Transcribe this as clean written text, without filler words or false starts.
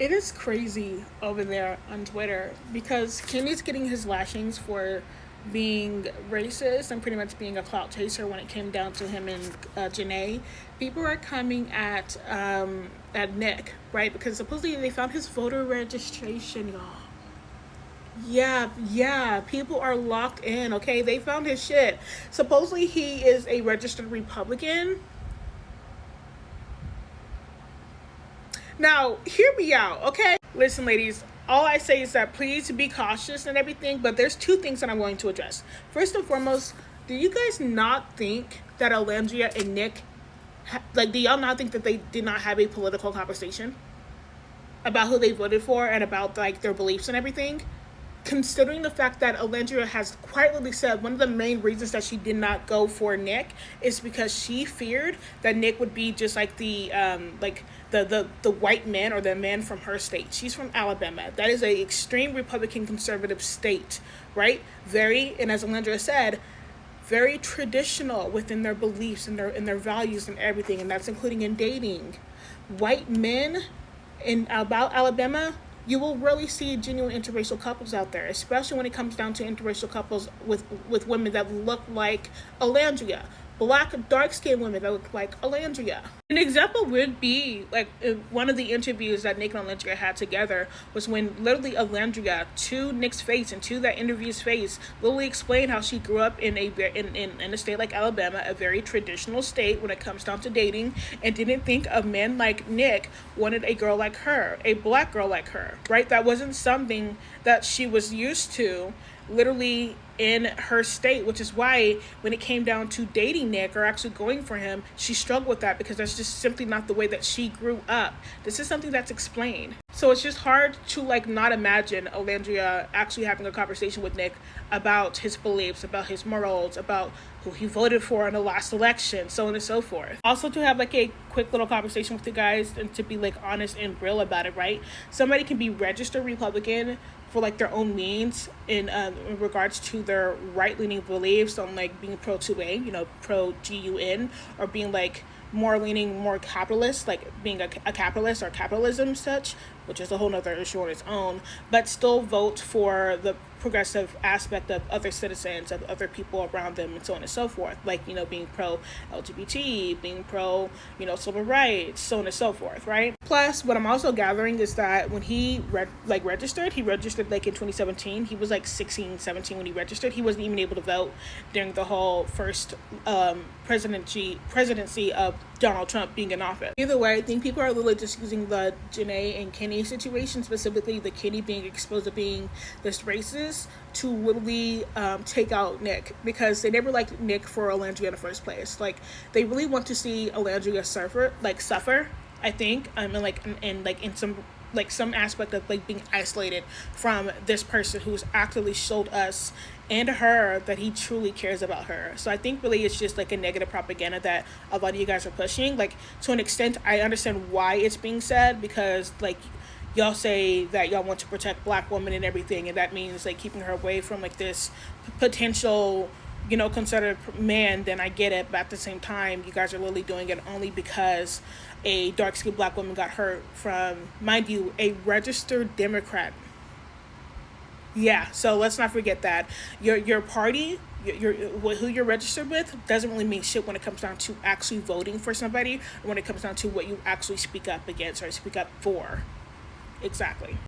It is crazy over there on Twitter because Kenny's getting his lashings for being racist and pretty much being a clout chaser when it came down to him and Janae. People are coming at Nick, right? Because supposedly they found his voter registration, y'all. Yeah, people are locked in, okay? They found his shit. Supposedly he is a registered Republican. Now, hear me out, okay? Listen, ladies, all I say is that please be cautious and everything, but there's two things that I'm going to address. First and foremost, do you guys not think that Alandria and Nick, do y'all not think that they did not have a political conversation about who they voted for and about, like, their beliefs and everything? Considering the fact that Alandria has quite literally said one of the main reasons that she did not go for Nick is because she feared that Nick would be just like the white man or the man from her state. She's from Alabama. That is a extreme Republican conservative state, right? Very, and as Alandria said, very traditional within their beliefs and their values and everything, and that's including in dating. White men in about Alabama, you will really see genuine interracial couples out there, especially when it comes down to interracial couples with women that look like Alandria. Black, dark-skinned women that look like Alandria. An example would be, like, one of the interviews that Nick and Alandria had together was when literally Alandria, to Nick's face and to that interview's face, literally explained how she grew up in a state like Alabama, a very traditional state when it comes down to dating, and didn't think a man like Nick wanted a girl like her, a black girl like her, right? That wasn't something that she was used to literally in her state, which is why when it came down to dating Nick or actually going for him, she struggled with that because that's just simply not the way that she grew up. This is something that's explained. So it's just hard to not imagine Alandria actually having a conversation with Nick about his beliefs, about his morals, about who he voted for in the last election, so on and so forth. Also to have a quick little conversation with you guys and to be honest and real about it, right? Somebody can be registered Republican for their own means in regards to their right-leaning beliefs on being pro 2A, pro GUN, or being more leaning more capitalist, being a capitalist or capitalism such, which is a whole nother issue on its own, but still vote for the progressive aspect of other citizens, of other people around them, and so on and so forth, being pro LGBT, being pro civil rights, so on and so forth, right? Plus, what I'm also gathering is that when he registered in 2017. He was 16, 17 when he registered. He wasn't even able to vote during the whole first presidency of Donald Trump being in office. Either way, I think people are literally just using the Janae and Kenny situation, specifically the Kenny being exposed to being this racist, to literally take out Nick, because they never liked Nick for Alandria in the first place. They really want to see Alandria suffer, I think, in some aspect of being isolated from this person who's actively showed us and her that he truly cares about her. So I think really it's just a negative propaganda that a lot of you guys are pushing. To an extent, I understand why it's being said, because y'all say that y'all want to protect black women and everything, and that means keeping her away from this potential conservative man. Then I get it, but at the same time, you guys are literally doing it only because a dark-skinned black woman got hurt from, mind you, a registered Democrat. Yeah, so let's not forget that your party, who you're registered with, doesn't really mean shit when it comes down to actually voting for somebody, or when it comes down to what you actually speak up against or speak up for. Exactly.